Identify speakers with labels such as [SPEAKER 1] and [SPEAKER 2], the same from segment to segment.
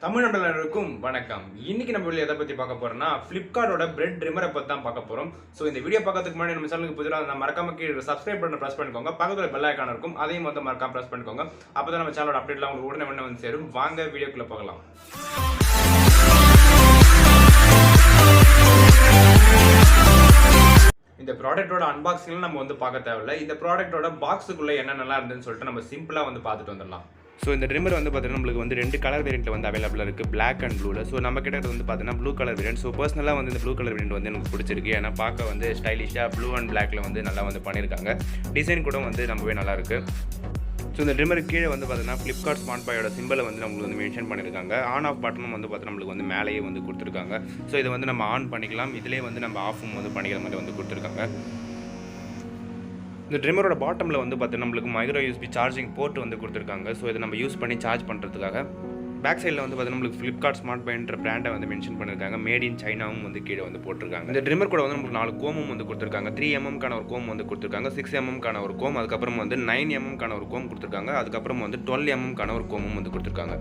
[SPEAKER 1] தமிழ் நண்பர்களுக்கும் வணக்கம். இன்னைக்கு நம்ம வீடியோ எதை பத்தி பார்க்க போறோம்னா Flipkartோட பிரெட் ட்ரிம்மரை பத்தி தான் பார்க்க போறோம். சோ இந்த வீடியோ பார்க்கிறதுக்கு முன்னாடி நம்ம சேனலுக்கு புதுசா இருந்தா மறக்காம கீழ சப்ஸ்கிரைப் பட்டனை பிரஸ் பண்ணிக்கோங்க. பக்கத்துல பெல் ஐகான் இருக்கும், அதையும் வந்து மறக்காம பிரஸ் பண்ணிக்கோங்க. அப்பதான் நம்ம சேனலோட அப்டேட்லாம் உங்களுக்கு உடனே வந்து சேரும். வாங்க வீடியோக்குள்ள போகலாம். இந்த ப்ராடக்ட்டோட அன்பாக்சிங்ல நம்ம வந்து பார்க்க தேவையில்லை. இந்த ப்ராடக்ட்டோட பாக்ஸுக்குள்ள என்ன நல்லா இருந்துன்னு சொல்லிட்டு நம்ம சிம்பிளா வந்து பார்த்துட்டு வந்துடலாம். ஸோ இந்த ட்ரிம்மர் வந்து பார்த்தீங்கன்னா நம்மளுக்கு வந்து ரெண்டு கலர் வேரியண்ட்டில் வந்து அவைலபிளாக இருக்குது, பிளாக் அண்ட் ப்ளூவில். ஸோ நம்ம கிட்ட வந்து பார்த்தீங்கன்னா ப்ளூ கலர் வேரியண்ட். ஸோ பர்சனலாக வந்து இந்த ப்ளூ கலர் வேரியண்ட் வந்து எனக்கு பிடிச்சிருக்கு. ஏன்னா பார்க்க வந்து ஸ்டைலிஷாக ப்ளூ அண்ட் பிளாக்ல வந்து நல்லா வந்து பண்ணியிருக்காங்க. டிசைன் கூட வந்து ரொம்பவே நல்லாயிருக்கு. ஸோ இந்த ட்ரிம்மருக்கு கீழே வந்து பார்த்தீங்கன்னா Flipkart SmartBuy சிம்பிளை வந்து நம்மளுக்கு வந்து மென்ஷன் பண்ணியிருக்காங்க. ஆன் ஆஃப் பட்டனும் வந்து பார்த்தீங்கன்னா நம்மளுக்கு வந்து மேலேயே வந்து கொடுத்துருக்காங்க. ஸோ இதை வந்து நம்ம ஆன் பண்ணிக்கலாம், இதிலே வந்து நம்ம ஆஃபும் வந்து பண்ணிக்கிற மாதிரி வந்து கொடுத்துருக்காங்க. இந்த ட்ரிம்மரோட பாட்டமில் வந்து பார்த்தீங்கன்னா நம்மளுக்கு மைக்ரோ யூஎஸ்பி சார்ஜிங் போர்ட் வந்து கொடுத்துருக்காங்க. ஸோ இதை நம்ம யூஸ் பண்ணி சார்ஜ் பண்ணுறதுக்காக. பேக் சைடில் வந்து பார்த்தீங்கன்னா நம்மளுக்கு Flipkart SmartBuyன்ற பிராண்டை வந்து மென்ஷன் பண்ணியிருக்காங்க. மேட் இன் சைனாவும் வந்து கீழே வந்து போட்டிருக்காங்க. இந்த ட்ரிம்மர் கூட வந்து நமக்கு 4 கோமும் வந்து கொடுத்துருக்காங்க. 3mm ஒரு கோம் வந்து கொடுத்துருக்காங்க, 6mm ஒரு கோம், அதுக்கப்புறம் வந்து 9mm ஒரு கோம் கொடுத்துருக்காங்க, அதுக்கப்புறம் வந்து 12mm ஒரு கோமும் வந்து கொடுத்துருக்காங்க.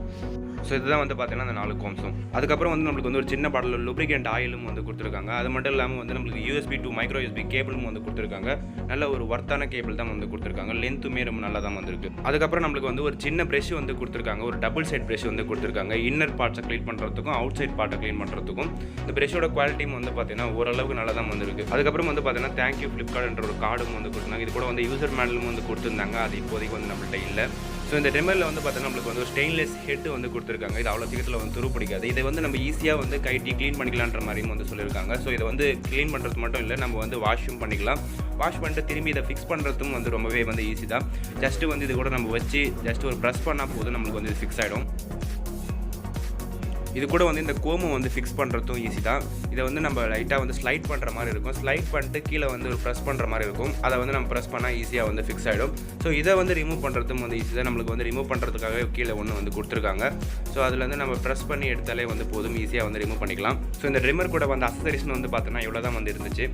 [SPEAKER 1] ஸோ இதுதான் வந்து பார்த்தீங்கன்னா அந்த 4 கோம்ஸும். அதுக்கப்புறம் வந்து நம்மளுக்கு வந்து ஒரு சின்ன பாட்டில் லூப்ரிகேண்ட் ஆயிலும் வந்து கொடுத்துருக்காங்க. அது மட்டும் இல்லாமல் வந்து நம்மளுக்கு USB to மைக்ரோ யூஎஸ்பி கேபிளும் வந்து கொடுத்துருக்காங்க. நல்ல ஒரு ஒர்த்தான கேபிள் தான் வந்து கொடுத்துருக்காங்க. லென்த்துமே ரொம்ப நல்லா தான் வந்திருக்கு. அதுக்கப்புறம் நம்மளுக்கு வந்து ஒரு சின்ன ப்ரெஷ் வந்து கொடுத்துருக்காங்க. ஒரு டபுள் சைட் ப்ரெஷ் வந்து கொடுத்துருக்காங்க. இன்னர் பார்ட்ஸை க்ளீன் பண்ணுறதுக்கும் அவுட் சைட் பார்ட்டை க்ளீன் பண்ணுறதுக்கும். இந்த ப்ரெஷ்ஷோட குவாலிட்டியும் வந்து பார்த்தீங்கன்னா ஓரளவுக்கு நல்லா தான் வந்திருக்கு. அதுக்கப்புறம் வந்து பார்த்தீங்கன்னா தேங்க்யூ Flipkartன்ற ஒரு கார்டும் வந்து கொடுத்துருந்தாங்க. இது கூட வந்து யூசர் மேனுவலும் வந்து கொடுத்துருந்தாங்க. அது இப்போதைக்கு வந்து நம்மள்ட்ட இல்லை. ஸோ இந்த ட்ரிம்மரில் வந்து பார்த்தீங்கன்னா நம்மளுக்கு வந்து ஒரு ஸ்டெயின்லெஸ் ஹெட் வந்து கொடுத்துருக்காங்க. இது அவ்வளோ சீக்கிரத்தில் வந்து துரு பிடிக்காது. இதை வந்து நம்ம ஈஸியாக வந்து கைட்டி க்ளீன் பண்ணிக்கலான்ற மாதிரியும் வந்து சொல்லியிருக்காங்க. ஸோ இதை வந்து க்ளீன் பண்ணுறது மட்டும் இல்லை, நம்ம வந்து வாஷும் பண்ணிக்கலாம். வாஷ் பண்ணிட்டு திரும்பி இதை ஃபிக்ஸ் பண்ணுறதும் வந்து ரொம்பவே வந்து ஈஸி தான். ஜஸ்ட்டு வந்து இது கூட நம்ம வச்சு ஜஸ்ட் ஒரு ப்ரெஸ் பண்ணால் போதும், நம்மளுக்கு வந்து இது ஃபிக்ஸ் ஆகிடும். இது கூட வந்து இந்த கோமும் வந்து ஃபிக்ஸ் பண்ணுறதும் ஈஸி தான். இதை வந்து நம்ம லைட்டாக வந்து ஸ்லைட் பண்ணுற மாதிரி இருக்கும். ஸ்லைட் பண்ணிட்டு கீழே வந்து ஒரு ப்ரெஸ் பண்ணுற மாதிரி இருக்கும். அதை வந்து நம்ம ப்ரெஸ் பண்ணால் ஈஸியாக வந்து ஃபிக்ஸ் ஆகிடும். ஸோ இதை வந்து ரிமூவ் பண்ணுறதும் வந்து ஈஸி தான். நம்மளுக்கு வந்து ரிமூவ் பண்ணுறதுக்காக கீழே ஒன்று வந்து கொடுத்துருக்காங்க. ஸோ அதில் வந்து நம்ம ப்ரெஸ் பண்ணி எடுத்தாலே வந்து போதும், ஈஸியாக வந்து ரிமூவ் பண்ணிக்கலாம். ஸோ இந்த ட்ரிம்மர் கூட வந்து அக்சசரிஸ்னு வந்து பார்த்தோன்னா இவ்வளோ தான் வந்து இருந்துச்சு.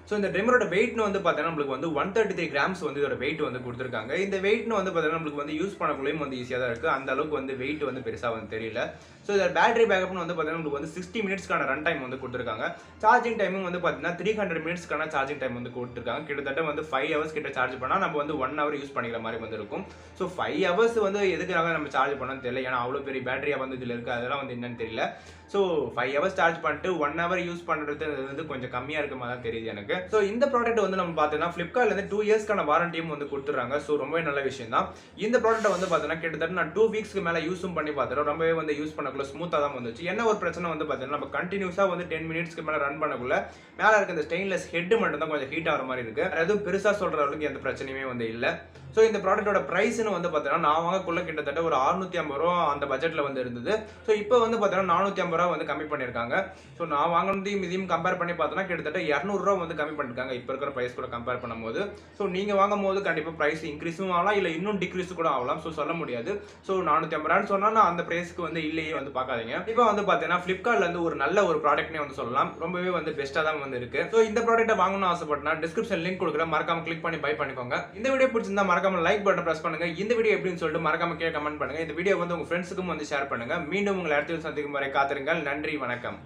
[SPEAKER 1] ஸோ இந்த ட்ரிம்மரோட வெயிட்னு வந்து பார்த்தீங்கன்னா நம்மளுக்கு வந்து 133 கிராம்ஸ் வந்து இதோட வெயிட் வந்து கொடுத்துருக்காங்க. இந்த வெயிட்னு வந்து பார்த்தீங்கன்னா நம்மளுக்கு வந்து யூஸ் பண்ணக்குள்ளேயும் வந்து ஈஸியாக தான் இருக்குது. அந்த அளவுக்கு வந்து வெயிட் வந்து பெருசாக வந்து தெரியல. ஸோ இதோட பேட்டரி பேக்கப்னு வந்து பார்த்தீங்கன்னா நம்மளுக்கு வந்து 60 மினிட்ஸ்க்கான ரன் டைம் வந்து கொடுத்துருக்காங்க. சார்ஜிங் டைமும் வந்து பார்த்தீங்கன்னா 300 மினிட்ஸ்க்கான சார்ஜிங் டைம் வந்து கொடுத்துருக்காங்க. கிட்டத்தட்ட வந்து 5 ஹவர்ஸ் கிட்ட சார்ஜ் பண்ணால் நம்ம வந்து 1 ஹவர் யூஸ் பண்ணிக்கிற மாதிரி வந்து இருக்கும். ஸோ 5 ஹவர்ஸ் வந்து எதுக்காக நம்ம சார்ஜ் பண்ணணும்னு தெரியல. ஏன்னா அவ்வளோ பெரிய பேட்டரியாக வந்து இதில் இருக்குது, அதெல்லாம் வந்து என்னன்னு தெரியல. ஸோ 5 ஹவர்ஸ் சார்ஜ் பண்ணிட்டு 1 ஹவர் யூஸ் பண்ணுறது வந்து கொஞ்சம் கம்மியாக இருக்க மாதிரி தான் தெரியுது எனக்கு. ஸோ இந்த ப்ராடக்ட் வந்து நம்ம பார்த்தீங்கன்னா Flipkartலேருந்து 2 இயர்ஸ்க்கான வாரண்டியும் வந்து கொடுத்துறாங்க. ஸோ ரொம்பவே நல்ல விஷயம் தான். இந்த ப்ராடக்ட்டை வந்து பார்த்தீங்கன்னா கிட்டத்தட்ட நான் 2 வீக்ஸ்க்கு மேலே யூஸும் பண்ணி பார்த்துறேன். ரொம்பவே வந்து யூஸ் பண்ணக்குள்ள ஸ்மூத்தாக தான் வந்துச்சு. என்ன ஒரு பிரச்சனை வந்து பார்த்தீங்கன்னா நம்ம கண்டினியூஸாக வந்து 10 மினிட்ஸ்க்கு மேலே ரன் பண்ணக்குள்ள மேலே இருக்க இந்த ஸ்டெயின்லெஸ் ஹெட் மட்டும் தான் கொஞ்சம் ஹீட் ஆகிற மாதிரி இருக்குது. எதுவும் பெருசாக சொல்கிற அளவுக்கு எந்த பிரச்சனையுமே வந்து இல்லை. ஸோ இந்த ப்ராடக்ட்டோட ப்ரைஸ்னு வந்து பார்த்தீங்கன்னா நான் வாங்கக்குள்ள கிட்டத்தட்ட ஒரு 650 ரூபா அந்த பட்ஜெட்டில் வந்து இருந்தது. ஸோ இப்போ வந்து பார்த்தீங்கன்னா 450 ரூபா வந்து கம்மி பண்ணியிருக்காங்க. ஸோ நான் வாங்கினதையும் இதையும் கம்பேர் பண்ணி பார்த்தோன்னா கிட்டத்தட்ட 200 ரூபா வந்து கம்மி பண்ணியிருக்காங்க இப்போ இருக்கிற ப்ரைஸ் கூட கம்பேர் பண்ணும்போது. ஸோ நீங்கள் வாங்கும் போது கண்டிப்பாக ப்ரைஸ் இன்க்ரீஸும் ஆகலாம், இல்லை இன்னும் டிக்ரீஸ் கூட ஆகலாம். ஸோ சொல்ல முடியாது. ஸோ 450 ரூபான்னு சொன்னால் நான் அந்த ப்ரைஸ்க்கு வந்து இல்லையே வந்து பார்க்காதீங்க. இப்போ வந்து பார்த்தீங்கன்னா Flipkartலேருந்து ஒரு நல்ல ஒரு ப்ராடக்ட்னே வந்து சொல்லலாம். ரொம்பவே வந்து பெஸ்ட்டாக தான் வந்து இருக்கு. ஸோ இந்த ப்ராடக்ட்டை வாங்கணும்னு ஆசைப்பட்டனா டிஸ்கிரிப்ஷன் லிங்க் கொடுக்குறேன், மறக்காம கிளிக் பண்ணி பை பண்ணிக்கோங்க. இந்த வீடியோ பிடிச்சிருந்தா மறக்காம லைக் பட்டன் பிரஸ் பண்ணுங்க. இந்த வீடியோ எப்படின்னு சொல்லிட்டு மறக்காம கீழே கமெண்ட் பண்ணுங்க. இந்த வீடியோ வந்து உங்க ஃப்ரெண்ட்ஸுக்கும் வந்து ஷேர் பண்ணுங்க. மீண்டும் உங்களை அடுத்த சந்திக்கும் வரை காத்திருங்கள். நன்றி, வணக்கம்.